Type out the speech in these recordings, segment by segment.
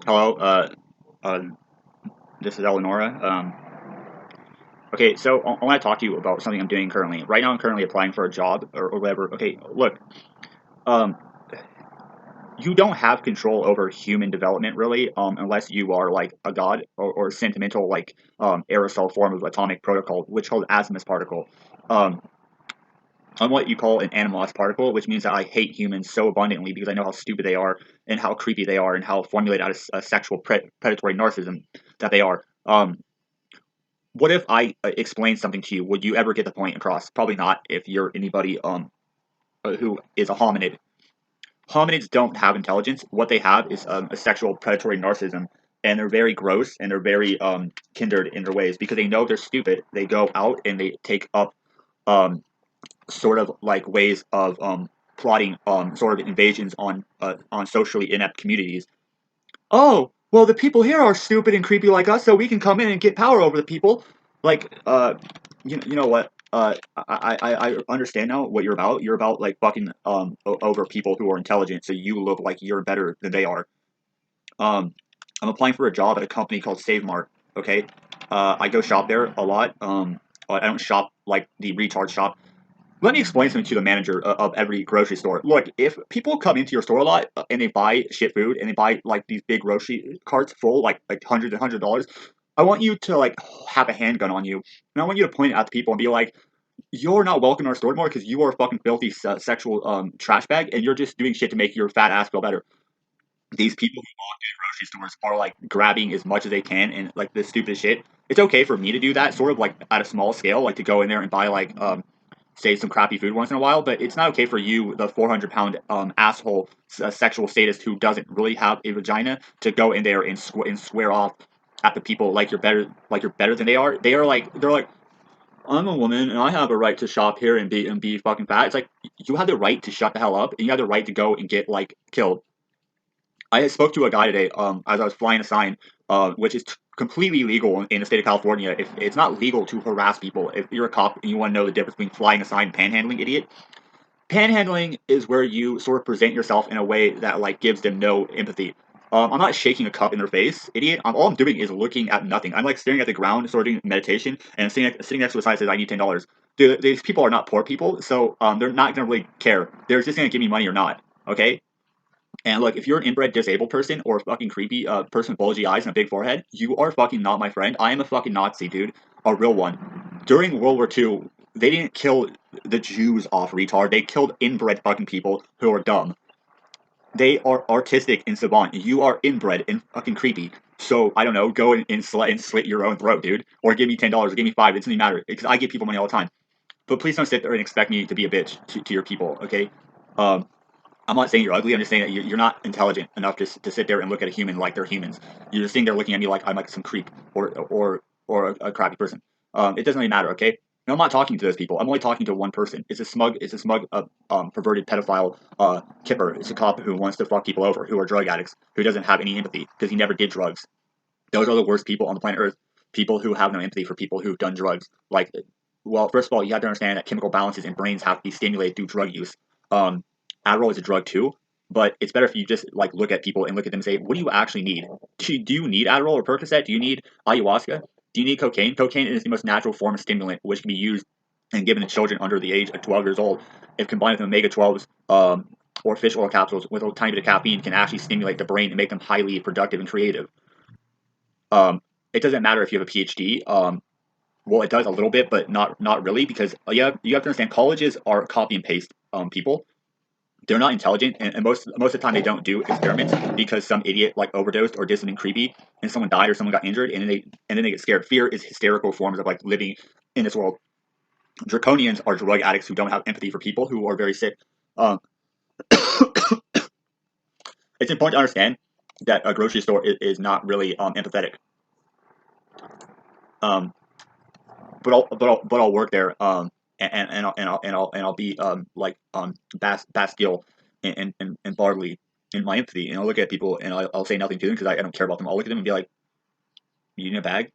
Hello, uh, this is Eleonora. Okay, so I want to talk to you about something I'm doing currently. Right now, I'm currently applying for a job or whatever. Okay, look, um, you don't have control over human development really, unless you are like a god or sentimental like aerosol form of atomic protocol, which called azimuth particle. Um, I'm what you call an animalist particle, which means that I hate humans so abundantly because I know how stupid they are and how creepy they are and how formulated out of a sexual predatory narcissism that they are. What if I explain something to you? Would you ever get the point across? Probably not if you're anybody who is a hominid. Hominids don't have intelligence. What they have is a sexual predatory narcissism, and they're very gross and they're very kindred in their ways because they know they're stupid. They go out and they take up um, sort of like ways of plotting sort of invasions on socially inept communities. Oh, well, the people here are stupid and creepy like us, so we can come in and get power over the people. Like, you know what? I understand now what you're about. You're about like fucking over people who are intelligent, so you look like you're better than they are. Um, I'm applying for a job at a company called Save Mart. Okay, I go shop there a lot. I don't shop like the retard shop. Let me explain something to the manager of every grocery store. Look, if people come into your store a lot and they buy shit food and they buy like these big grocery carts full, like hundreds and hundreds of dollars, I want you to like have a handgun on you, and I want you to point it at the people and be like, "You're not welcome in our store anymore because you are a fucking filthy sexual trash bag, and you're just doing shit to make your fat ass feel better." These people who walk into grocery stores are like grabbing as much as they can and like this stupid shit. It's okay for me to do that, sort of like at a small scale, like to go in there and buy like say some crappy food once in a while, but it's not okay for you, the 400-pound asshole sexual sadist who doesn't really have a vagina, to go in there and swear off at the people like you're better than they are. They're like, I'm a woman and I have a right to shop here and be fucking fat. It's like you have the right to shut the hell up and you have the right to go and get like killed. I spoke to a guy today as I was flying a sign, which is completely legal in the state of California. If it's not legal to harass people, if you're a cop and you want to know the difference between flying a sign and panhandling, idiot. Panhandling is where you sort of present yourself in a way that like gives them no empathy. I'm not shaking a cup in their face, idiot. All I'm doing is looking at nothing. I'm like staring at the ground, sort of doing meditation, and sitting next to a sign that says I need $10. These people are not poor people, so they're not gonna really care. They're just gonna give me money or not. Okay, and look, if you're an inbred disabled person or a fucking creepy person with bulgy eyes and a big forehead, you are fucking not my friend. I am a fucking Nazi, dude. A real one. During World War II, they didn't kill the Jews off, retard. They killed inbred fucking people who are dumb. They are artistic and savant. You are inbred and fucking creepy. So, I don't know, go and slit your own throat, dude. Or give me $10 or give me 5. It doesn't even matter. Because I give people money all the time. But please don't sit there and expect me to be a bitch to your people, okay? Um, I'm not saying you're ugly. I'm just saying that you're not intelligent enough to sit there and look at a human like they're humans. You're just sitting there looking at me like I'm like some creep or a crappy person. It doesn't really matter, okay? And I'm not talking to those people. I'm only talking to one person. It's a smug, perverted pedophile kipper. It's a cop who wants to fuck people over, who are drug addicts, who doesn't have any empathy because he never did drugs. Those are the worst people on the planet Earth. People who have no empathy for people who've done drugs. Like, well, first of all, you have to understand that chemical balances in brains have to be stimulated through drug use. Um, Adderall is a drug too, but it's better if you just like look at people and look at them and say, what do you actually need? Do you need Adderall or Percocet? Do you need ayahuasca? Do you need cocaine? Cocaine is the most natural form of stimulant which can be used and given to children under the age of 12 years old. If combined with omega 12s or fish oil capsules with a tiny bit of caffeine, can actually stimulate the brain and make them highly productive and creative. It doesn't matter if you have a PhD. Well, it does a little bit, but not really because you have to understand colleges are copy and paste people. They're not intelligent, and most of the time they don't do experiments because some idiot like overdosed or did something creepy, and someone died or someone got injured, and then they get scared. Fear is hysterical forms of like living in this world. Draconians are drug addicts who don't have empathy for people who are very sick. Um, it's important to understand that a grocery store is not really empathetic. Um, but I'll work there. And I'll be Bastille and Barley in my empathy, and I'll look at people and I'll say nothing to them because I don't care about them. I'll look at them and be like, "You need a bag?"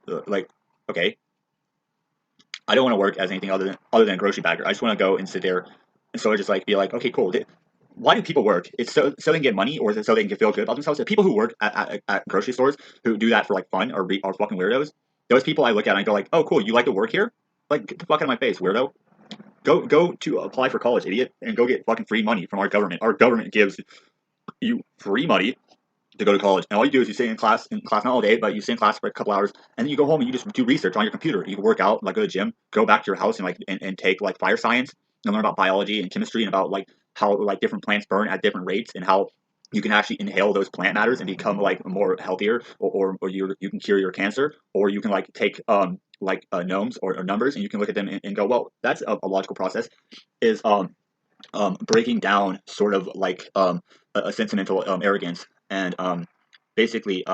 Like, okay, I don't want to work as anything other than a grocery bagger. I just want to go and sit there and sort of just like be like, "Okay, cool." why do people work? It's so they can get money, or is it so they can feel good about themselves? The people who work at grocery stores who do that for like fun are fucking weirdos. Those people I look at and I go like, oh cool, you like to work here? Like get the fuck out of my face, weirdo. Go to apply for college, idiot, and go get fucking free money from our government. Our government gives you free money to go to college, and all you do is you sit in class not all day, but you sit in class for a couple hours, and then you go home and you just do research on your computer. You can work out, like go to the gym, go back to your house and and take like fire science and learn about biology and chemistry and about like how like different plants burn at different rates and how you can actually inhale those plant matters and become like more healthier, or you can cure your cancer, or you can like take gnomes or numbers, and you can look at them and go, well, that's a logical process. Is breaking down sort of like a sentimental arrogance and basically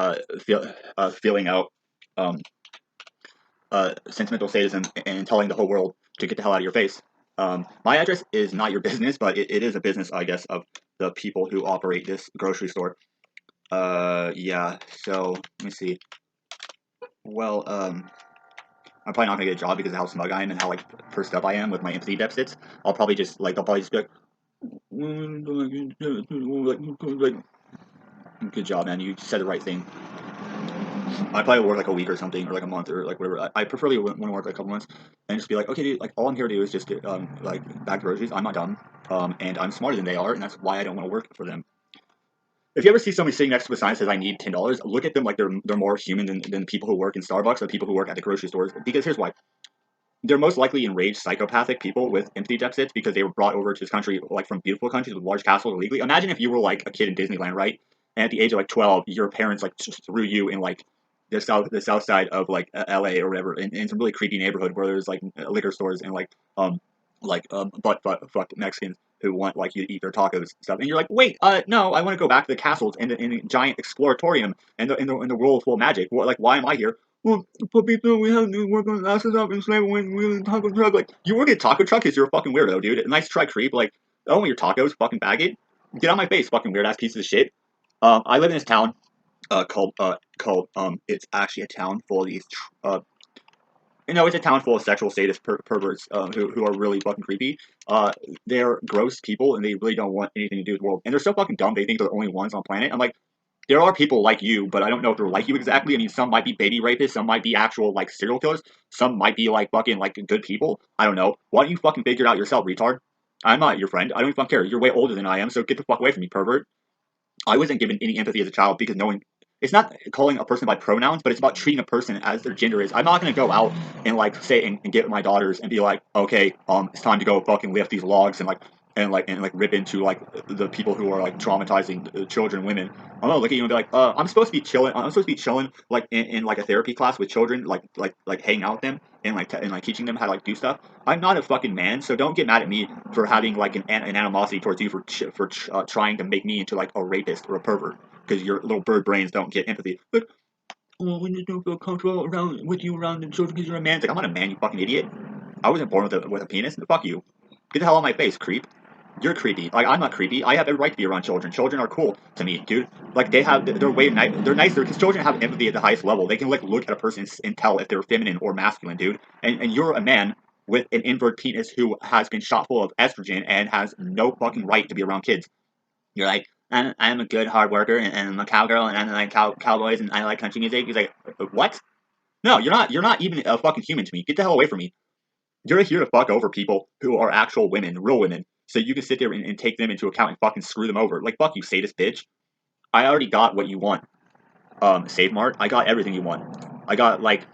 feeling out um, sentimental sadism and telling the whole world to get the hell out of your face. My address is not your business, but it is a business, I guess, of the people who operate this grocery store. Yeah. So let me see. Well, I'm probably not gonna get a job because of how smug I am and how like pursed up I am with my empathy deficits. I'll probably just like they'll probably just be like, good job, man. You said the right thing. I probably work like a week or something, or like a month, or like whatever. I preferably want to work like a couple months and just be like, okay, dude, like all I'm here to do is just get like bag groceries. I'm not dumb, and I'm smarter than they are, and that's why I don't want to work for them. If you ever see somebody sitting next to a sign that says I need $10, look at them like they're more human than people who work in Starbucks or people who work at the grocery stores. Because here's why: they're most likely enraged psychopathic people with empathy deficits because they were brought over to this country like from beautiful countries with large castles illegally. Imagine if you were like a kid in Disneyland, right? And at the age of like 12, your parents like just threw you in like the south side of like LA or whatever, in some really creepy neighborhood where there's like liquor stores and butt fucked Mexicans who want like you to eat their tacos and stuff. And you're like, wait, no, I want to go back to the castles and the giant exploratorium and the world full of magic. Like, why am I here? Well, Papito, we have to work on asses up and slave away in taco truck. Like, you work at a taco truck because you're a fucking weirdo, dude. Nice try, creep. Like, I don't want your tacos, fucking bag it. Get on my face, fucking weird ass piece of shit. I live in this town called it's actually a town full of these it's a town full of sexual sadist perverts who are really fucking creepy. They're gross people and they really don't want anything to do with the world. And they're so fucking dumb they think they're the only ones on the planet. I'm like, there are people like you, but I don't know if they're like you exactly. I mean, some might be baby rapists, some might be actual like serial killers, some might be like fucking like good people. I don't know. Why don't you fucking figure it out yourself, retard? I'm not your friend. I don't even fucking care. You're way older than I am, so get the fuck away from me, pervert. I wasn't given any empathy as a child because knowing it's not calling a person by pronouns, but it's about treating a person as their gender is. I'm not gonna go out and like say and get my daughters and be like, okay, it's time to go fucking lift these logs and rip into like the people who are like traumatizing children, women. I'm gonna look at you and be like, I'm supposed to be chilling. I'm supposed to be chilling like in like a therapy class with children, like hanging out with them and like teaching them how to like do stuff. I'm not a fucking man, so don't get mad at me for having like an animosity towards you for trying to make me into like a rapist or a pervert because your little bird brains don't get empathy. But when you don't feel comfortable around with you around the children because you're a man, it's like I'm not a man, you fucking idiot. I wasn't born with a penis. Fuck you. Get the hell out of my face, creep. You're creepy. Like I'm not creepy. I have every right to be around children. Children are cool to me, dude. Like they're way nice. They're nicer because children have empathy at the highest level. They can like look at a person and tell if they're feminine or masculine, dude. And you're a man with an invert penis who has been shot full of estrogen and has no fucking right to be around kids. You're like, I'm a good hard worker and I'm a cowgirl and I like cowboys and I like country music. He's like, what? No, you're not. You're not even a fucking human to me. Get the hell away from me. You're here to fuck over people who are actual women, real women, so you can sit there and take them into account and fucking screw them over. Like, fuck you, sadist bitch. I already got what you want. Save Mart, I got everything you want. I got, like,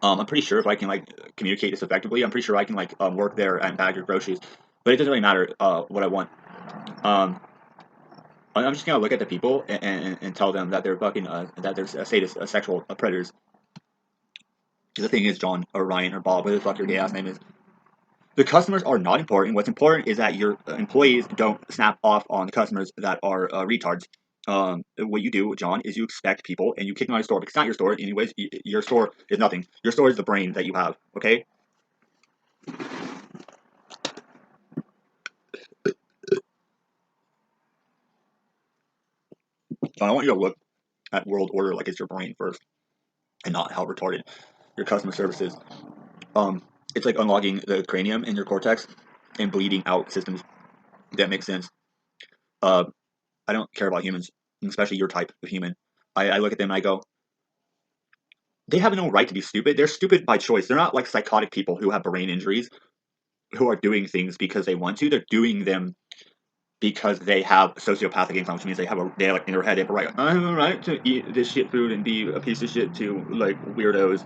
I'm pretty sure if I can, like, communicate this effectively, I'm pretty sure I can, like, work there and bag your groceries. But it doesn't really matter, what I want. Um, I'm just gonna look at the people and tell them that they're fucking, that they're sadist, sexual predators. Because the thing is, John, or Ryan, or Bob, whatever the fuck your gay ass name is, the customers are not important. What's important is that your employees don't snap off on the customers that are retards. What you do, John, is you expect people and you kick them out of your store because it's not your store. Anyways, your store is nothing. Your store is the brain that you have. Okay. John, I want you to look at world order like it's your brain first, and not how retarded your customer service is. It's like unlocking the cranium in your cortex and bleeding out systems. That makes sense. Uh, I don't care about humans, especially your type of human. I look at them and I go, they have no right to be stupid. They're stupid by choice. They're not like psychotic people who have brain injuries who are doing things because they want to. They're doing them because they have sociopathic income, which means they like in their head they have a right. I have a right to eat this shit food and be a piece of shit to like weirdos.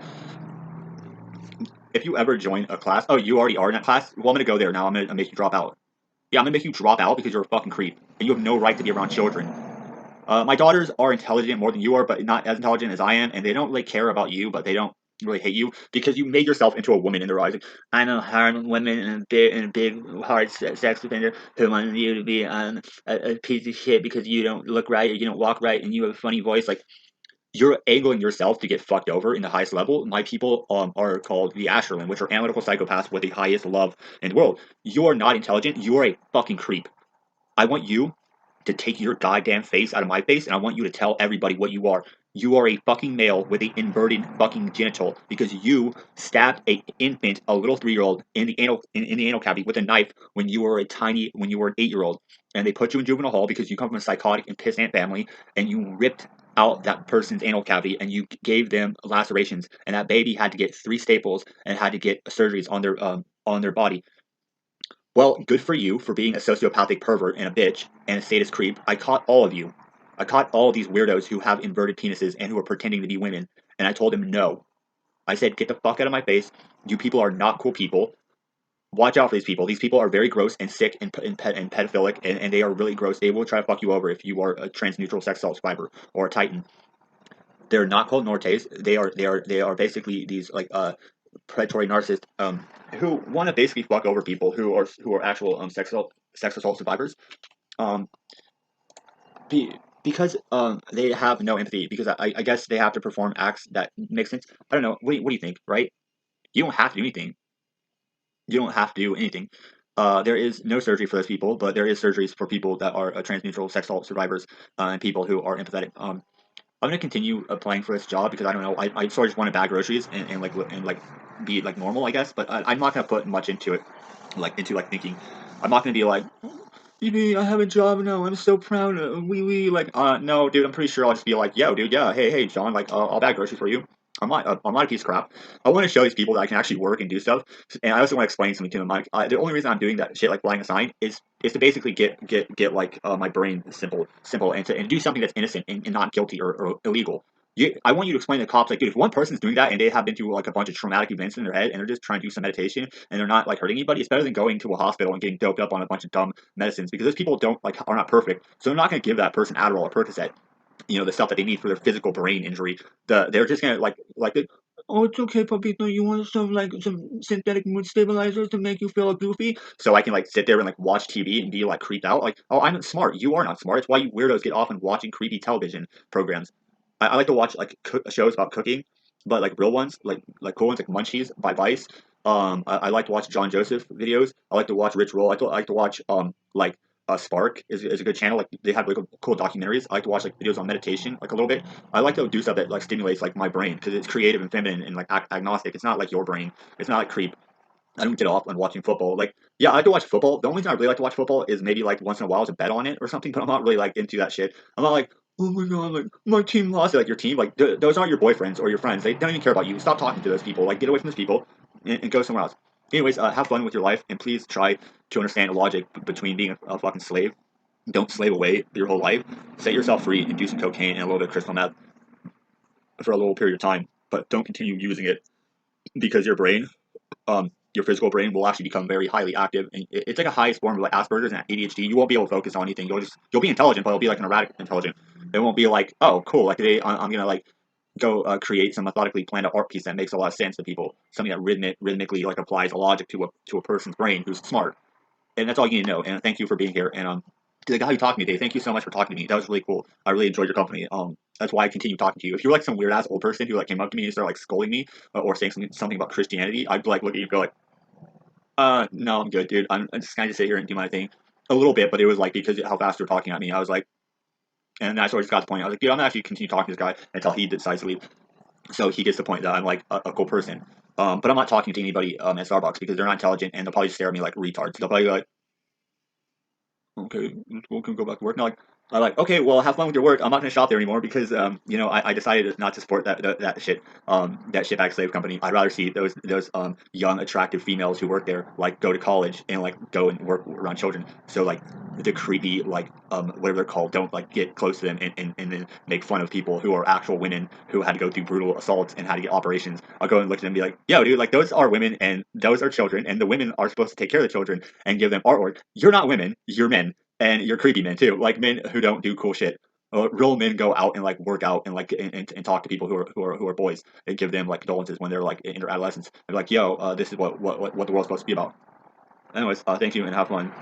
If you ever join a class, oh, you already are in that class. Well, I'm gonna go there now. I'm gonna make you drop out. Yeah, I'm gonna make you drop out because you're a fucking creep and you have no right to be around children. My daughters are intelligent more than you are, but not as intelligent as I am, and they don't really care about you, but they don't really hate you because you made yourself into a woman in their eyes. Like, I'm a hard woman and a big hard sex offender who wants you to be a piece of shit because you don't look right or you don't walk right and you have a funny voice. Like you're angling yourself to get fucked over in the highest level. My people are called the Asherman, which are analytical psychopaths with the highest love in the world. You are not intelligent. You are a fucking creep. I want you to take your goddamn face out of my face, and I want you to tell everybody what you are. You are a fucking male with an inverted fucking genital because you stabbed a infant, a little 3-year-old, in the anal cavity with a knife when you were an 8-year-old, and they put you in juvenile hall because you come from a psychotic and pissant family, and you ripped out that person's anal cavity and you gave them lacerations, and that baby had to get 3 staples and had to get surgeries on their body. Well, good for you for being a sociopathic pervert and a bitch and a sadist creep. I caught all of you. I caught all of these weirdos who have inverted penises and who are pretending to be women, and I told them no. I said, get the fuck out of my face. You people are not cool people. Watch out for these people. These people are very gross and sick and pedophilic, and they are really gross. They will try to fuck you over if you are a trans-neutral sex assault survivor or a Titan. They're not called Nortes. They are basically these like predatory narcissists who want to basically fuck over people who are actual sex assault survivors. Um, be, because they have no empathy. Because I guess they have to perform acts that make sense. I don't know. What do you think? Right? You don't have to do anything. You don't have to do anything. There is no surgery for those people, but there is surgeries for people that are trans-neutral sex assault survivors and people who are empathetic. I'm gonna continue applying for this job because I don't know. I sort of just want to bag groceries and be like normal, I guess. But I'm not gonna put much into it, like into like thinking. I'm not gonna be like, "Baby, I have a job now. I'm so proud. Like, no, dude. I'm pretty sure I'll just be like, yo, dude, yeah, hey, John, like, I'll bag groceries for you. I'm not a piece of crap. I want to show these people that I can actually work and do stuff, and I also want to explain something to them. Like, the only reason I'm doing that shit, like flying a sign, is to basically get like my brain simple, and do something that's innocent and not guilty or illegal. I want you to explain to the cops, like, dude, if one person's doing that and they have been through like a bunch of traumatic events in their head and they're just trying to do some meditation and they're not like hurting anybody, it's better than going to a hospital and getting doped up on a bunch of dumb medicines because those people don't like are not perfect. So they're not going to give that person Adderall or Percocet, the stuff that they need for their physical brain injury. They're just gonna oh, it's okay, Papito. You want some synthetic mood stabilizers to make you feel goofy? So I can like sit there and like watch TV and be like creeped out. Like, oh, I'm not smart. You are not smart. It's why you weirdos get off and watching creepy television programs. I like to watch like shows about cooking, but like real ones, like cool ones like Munchies by Vice. I like to watch John Joseph videos. I like to watch Rich Roll. I like to watch Spark is a good channel. Like they have like cool documentaries. I like to watch like videos on meditation, like a little bit. I like to do stuff that like stimulates like my brain because it's creative and feminine and like agnostic. It's not like your brain. It's not like creep. I don't get off on watching football. Like, yeah, I like to watch football. The only reason I really like to watch football is maybe like once in a while to bet on it or something. But I'm not really like into that shit. I'm not like, oh my god, like my team lost. Like your team, like those aren't your boyfriends or your friends. They don't even care about you. Stop talking to those people. Like, get away from those people and go somewhere else. Anyways, have fun with your life and please try to understand the logic between being a fucking slave. Don't slave away your whole life. Set yourself free and do some cocaine and a little bit of crystal meth for a little period of time. But don't continue using it because your physical brain will actually become very highly active, and it's like a highest form of like Asperger's and ADHD. You won't be able to focus on anything. You'll be intelligent, but it'll be like an erratic intelligent. It won't be like, oh, cool. Like today, I'm gonna like go create some methodically planned art piece that makes a lot of sense to people. Something that rhythmically like applies a logic to a person's brain who's smart. And that's all you need to know. And thank you for being here. And to the guy who talked to me today, thank you so much for talking to me. That was really cool. I really enjoyed your company. That's why I continue talking to you. If you're like some weird ass old person who like came up to me and started like scolding me or saying something about Christianity, I'd like look at you and go like, no, I'm good, dude. I'm just kind of sit here and do my thing a little bit, but it was like because of how fast you're talking at me, I was like, and I sort of just got the point. I was like, dude, I'm gonna actually continue talking to this guy until he decides to leave. So he gets the point that I'm like a cool person. But I'm not talking to anybody at Starbucks because they're not intelligent and they'll probably stare at me like retards. They'll probably be like, okay, school can go back to work. Now, like, I like, okay, well, have fun with your work. I'm not gonna shop there anymore because, I decided not to support that shit, that shitbag slave company. I'd rather see those young, attractive females who work there, like, go to college and like go and work around children. So like the creepy, like, whatever they're called, don't like get close to them and then make fun of people who are actual women who had to go through brutal assaults and had to get operations. I'll go and look at them and be like, yo, dude, like those are women and those are children, and the women are supposed to take care of the children and give them artwork. You're not women, you're men, and you're creepy men too, like men who don't do cool shit. Real men go out and like work out and like and talk to people who are boys and give them like condolences when they're like in their adolescence. They're like, yo, this is what the world's supposed to be about. Anyways, thank you and have fun.